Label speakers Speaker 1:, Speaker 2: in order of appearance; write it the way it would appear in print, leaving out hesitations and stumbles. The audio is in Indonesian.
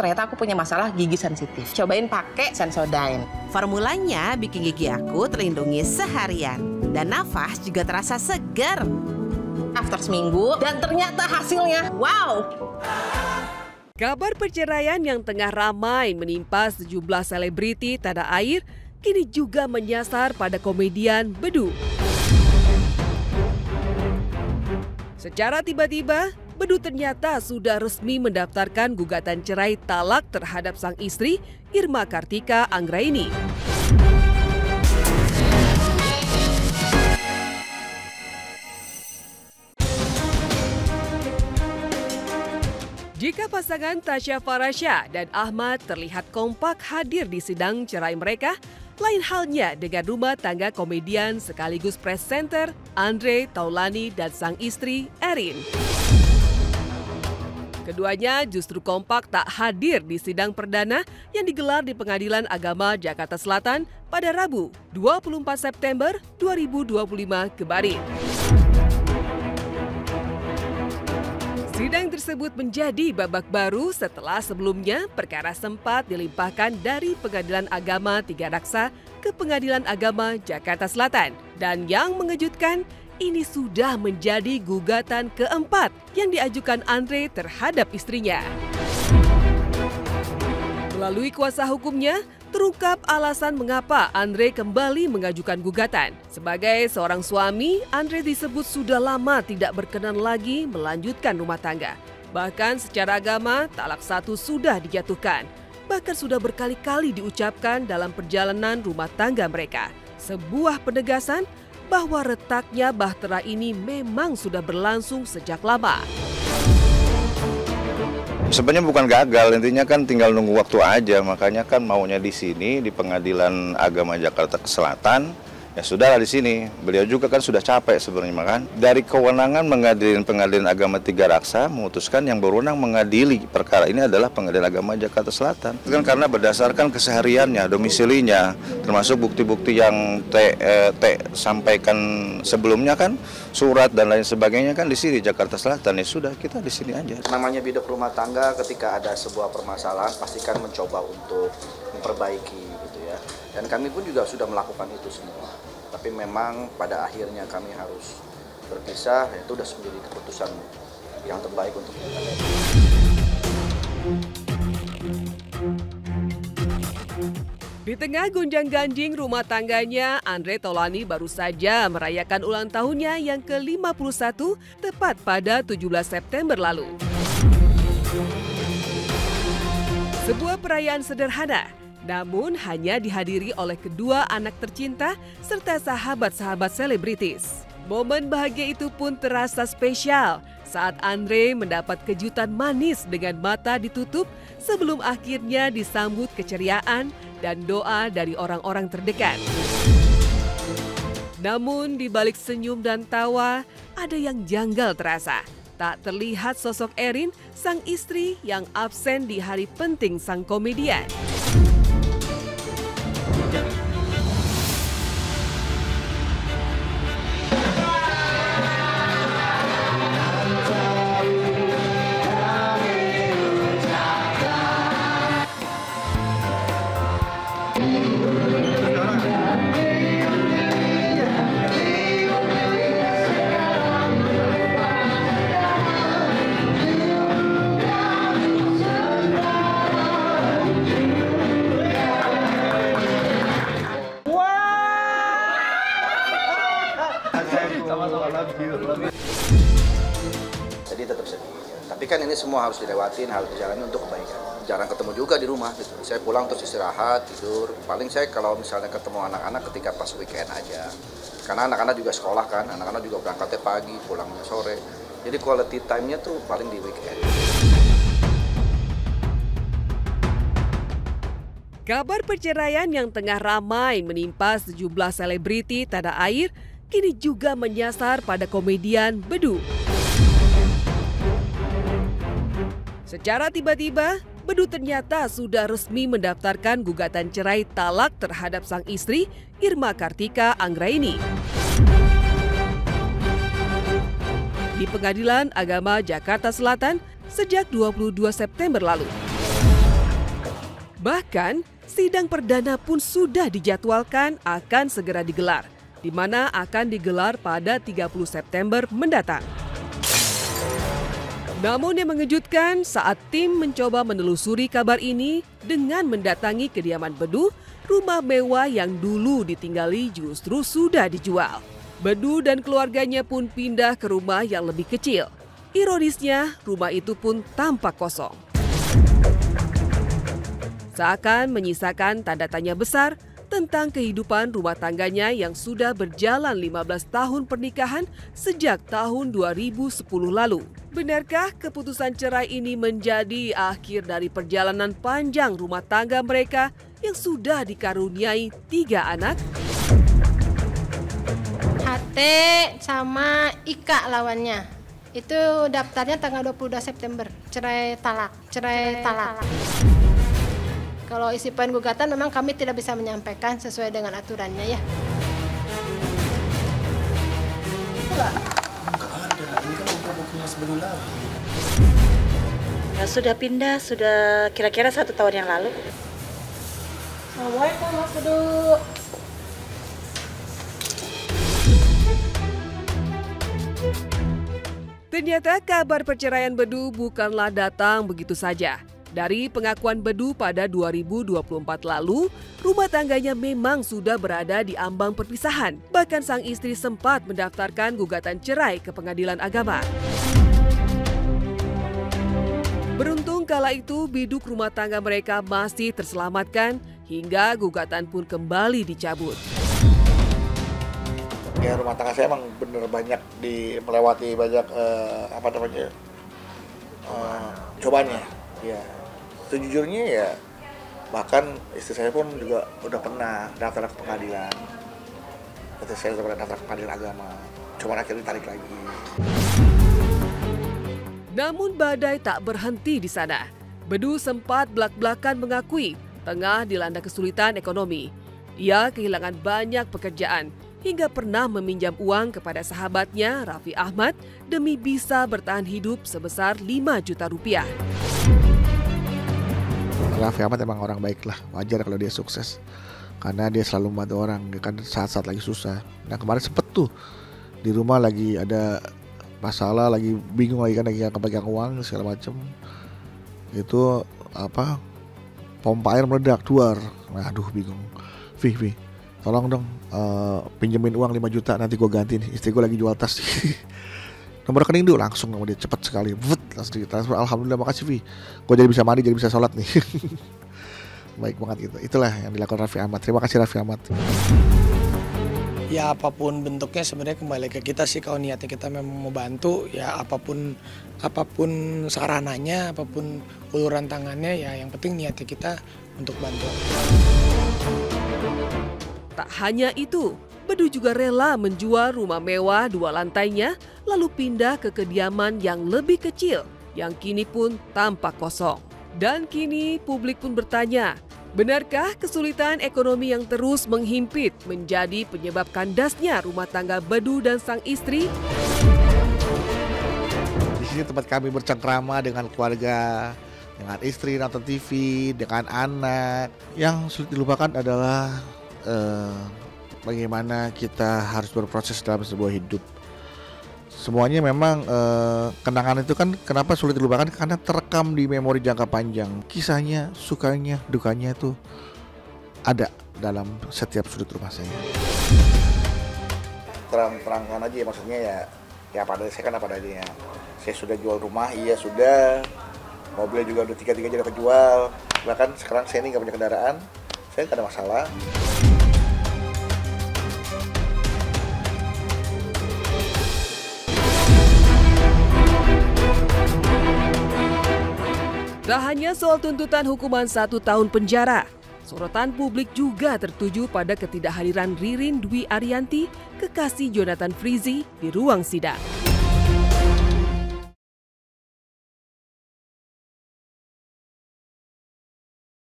Speaker 1: ternyata aku punya masalah gigi sensitif. Cobain pakai Sensodyne.
Speaker 2: Formulanya bikin gigi aku terlindungi seharian. Dan nafas juga terasa segar.
Speaker 1: After seminggu, dan ternyata hasilnya, wow!
Speaker 3: Kabar perceraian yang tengah ramai menimpa sejumlah selebriti tanah air kini juga menyasar pada komedian Bedu. Secara tiba-tiba, Bedu ternyata sudah resmi mendaftarkan gugatan cerai talak terhadap sang istri, Irma Kartika Anggraini. Jika pasangan Tasya Farasya dan Ahmad terlihat kompak hadir di sidang cerai mereka, lain halnya dengan rumah tangga komedian sekaligus presenter Andre Taulany dan sang istri Erin. Keduanya justru kompak tak hadir di sidang perdana yang digelar di Pengadilan Agama Jakarta Selatan pada Rabu 24 September 2025 kemarin. Sidang tersebut menjadi babak baru setelah sebelumnya perkara sempat dilimpahkan dari Pengadilan Agama Tiga Raksa ke Pengadilan Agama Jakarta Selatan. Dan yang mengejutkan, ini sudah menjadi gugatan keempat yang diajukan Andre terhadap istrinya. Melalui kuasa hukumnya, terungkap alasan mengapa Andre kembali mengajukan gugatan. Sebagai seorang suami, Andre disebut sudah lama tidak berkenan lagi melanjutkan rumah tangga. Bahkan secara agama, talak satu sudah dijatuhkan. Bahkan sudah berkali-kali diucapkan dalam perjalanan rumah tangga mereka. Sebuah penegasan bahwa retaknya bahtera ini memang sudah berlangsung sejak lama.
Speaker 4: Sebenarnya bukan gagal, intinya kan tinggal nunggu waktu aja. Makanya kan maunya di sini, di Pengadilan Agama Jakarta Selatan, ya sudahlah di sini. Beliau juga kan sudah capek sebenarnya kan. Dari kewenangan mengadili Pengadilan Agama Tiga Raksa, memutuskan yang berwenang mengadili perkara ini adalah Pengadilan Agama Jakarta Selatan. Itu kan karena berdasarkan kesehariannya, domisilinya, termasuk bukti-bukti yang sampaikan sebelumnya kan, surat dan lain sebagainya kan di sini Jakarta Selatan. Ya sudah, kita di sini aja.
Speaker 5: Namanya biduk rumah tangga, ketika ada sebuah permasalahan pastikan mencoba untuk memperbaiki gitu ya. Dan kami pun juga sudah melakukan itu semua. Tapi memang pada akhirnya kami harus berpisah, itu sudah menjadi keputusan yang terbaik untuk kita.
Speaker 3: Di tengah gonjang-ganjing rumah tangganya, Andre Taulany baru saja merayakan ulang tahunnya yang ke-51 tepat pada 17 September lalu. Sebuah perayaan sederhana, namun hanya dihadiri oleh kedua anak tercinta serta sahabat-sahabat selebritis. Momen bahagia itu pun terasa spesial saat Andre mendapat kejutan manis dengan mata ditutup sebelum akhirnya disambut keceriaan dan doa dari orang-orang terdekat. Namun di balik senyum dan tawa, ada yang janggal terasa. Tak terlihat sosok Erin, sang istri yang absen di hari penting sang komedian.
Speaker 5: Jadi tetap sedih. Tapi kan ini semua harus dilewatin, harus dijalani untuk kebaikan. Jarang ketemu juga di rumah gitu. Saya pulang terus istirahat, tidur. Paling saya kalau misalnya ketemu anak-anak ketika pas weekend aja. Karena anak-anak juga sekolah kan, anak-anak juga berangkatnya pagi, pulangnya sore. Jadi quality time-nya tuh paling di weekend.
Speaker 3: Kabar perceraian yang tengah ramai menimpa sejumlah selebriti tanah air kini juga menyasar pada komedian Bedu. Secara tiba-tiba, Bedu ternyata sudah resmi mendaftarkan gugatan cerai talak terhadap sang istri, Irma Kartika Anggraini. Di Pengadilan Agama Jakarta Selatan sejak 22 September lalu. Bahkan, sidang perdana pun sudah dijadwalkan akan segera digelar, di mana akan digelar pada 30 September mendatang. Namun yang mengejutkan saat tim mencoba menelusuri kabar ini dengan mendatangi kediaman Bedu, rumah mewah yang dulu ditinggali justru sudah dijual. Bedu dan keluarganya pun pindah ke rumah yang lebih kecil. Ironisnya, rumah itu pun tampak kosong. Seakan menyisakan tanda tanya besar tentang kehidupan rumah tangganya yang sudah berjalan 15 tahun pernikahan sejak tahun 2010 lalu. Benarkah keputusan cerai ini menjadi akhir dari perjalanan panjang rumah tangga mereka yang sudah dikaruniai 3 anak?
Speaker 6: HT sama Ika lawannya. Itu daftarnya tanggal 22 September. Cerai talak. Kalau isi poin gugatan memang kami tidak bisa menyampaikan sesuai dengan aturannya ya.
Speaker 7: Enggak ada, ini kan bukunya sebelum lagi.
Speaker 8: Ya, sudah pindah, sudah kira-kira 1 tahun yang lalu.
Speaker 6: Assalamualaikum Mas Bedu.
Speaker 3: Ternyata kabar perceraian Bedu bukanlah datang begitu saja. Dari pengakuan Bedu pada 2024 lalu, rumah tangganya memang sudah berada di ambang perpisahan. Bahkan sang istri sempat mendaftarkan gugatan cerai ke Pengadilan Agama. Beruntung kala itu biduk rumah tangga mereka masih terselamatkan hingga gugatan pun kembali dicabut.
Speaker 7: Ya, rumah tangga saya emang bener banyak melewati banyak cobaannya. Ya, sejujurnya ya bahkan istri saya pun juga udah pernah daftar ke pengadilan. Istri saya udah pernah daftar ke Pengadilan Agama. Cuma akhirnya ditarik lagi.
Speaker 3: Namun badai tak berhenti di sana. Bedu sempat belak-belakan mengakui tengah dilanda kesulitan ekonomi. Ia kehilangan banyak pekerjaan hingga pernah meminjam uang kepada sahabatnya Raffi Ahmad demi bisa bertahan hidup sebesar 5 juta rupiah.
Speaker 7: Raffi Ahmad emang orang baik lah, wajar kalau dia sukses. Karena dia selalu membantu orang, kan saat-saat lagi susah. Nah kemarin sempet tuh di rumah lagi ada masalah, lagi bingung lagi kan, lagi nggak pegang uang segala macem. Itu pompa air meledak keluar. Nah, aduh bingung. Vi, tolong dong pinjemin uang 5 juta nanti gue ganti nih. Istri gue lagi jual tas. Nomor rekening dulu, langsung sama dia cepet sekali. Langsung ditransfer. Alhamdulillah, makasih Vi. Gue jadi bisa mandi, jadi bisa sholat nih. Baik banget gitu. Itulah yang dilakukan Raffi Ahmad. Terima kasih Raffi Ahmad.
Speaker 9: Ya apapun bentuknya sebenarnya kembali ke kita sih, kalau niatnya kita memang mau bantu ya apapun sarananya, apapun uluran tangannya ya yang penting niatnya kita untuk bantu.
Speaker 3: Tak hanya itu, Bedu juga rela menjual rumah mewah 2 lantainya lalu pindah ke kediaman yang lebih kecil yang kini pun tampak kosong. Dan kini publik pun bertanya, benarkah kesulitan ekonomi yang terus menghimpit menjadi penyebab kandasnya rumah tangga Bedu dan sang istri?
Speaker 7: Di sini tempat kami bercengkrama dengan keluarga, dengan istri, nonton TV, dengan anak. Yang sulit dilupakan adalah bagaimana kita harus berproses dalam sebuah hidup. Semuanya memang kenangan itu kan kenapa sulit dilupakan, karena terekam di memori jangka panjang. Kisahnya, sukanya, dukanya itu ada dalam setiap sudut rumah saya. Terang-terangan aja maksudnya ya pada saya kan apa adanya. Saya sudah jual rumah, iya sudah. Mobilnya juga udah 3 udah kejual. Bahkan sekarang saya ini nggak punya kendaraan, saya nggak ada masalah.
Speaker 3: Tak hanya soal tuntutan hukuman 1 tahun penjara, sorotan publik juga tertuju pada ketidakhadiran Ririn Dwi Ariyanti, kekasih Jonathan Frizzy, di ruang sidang.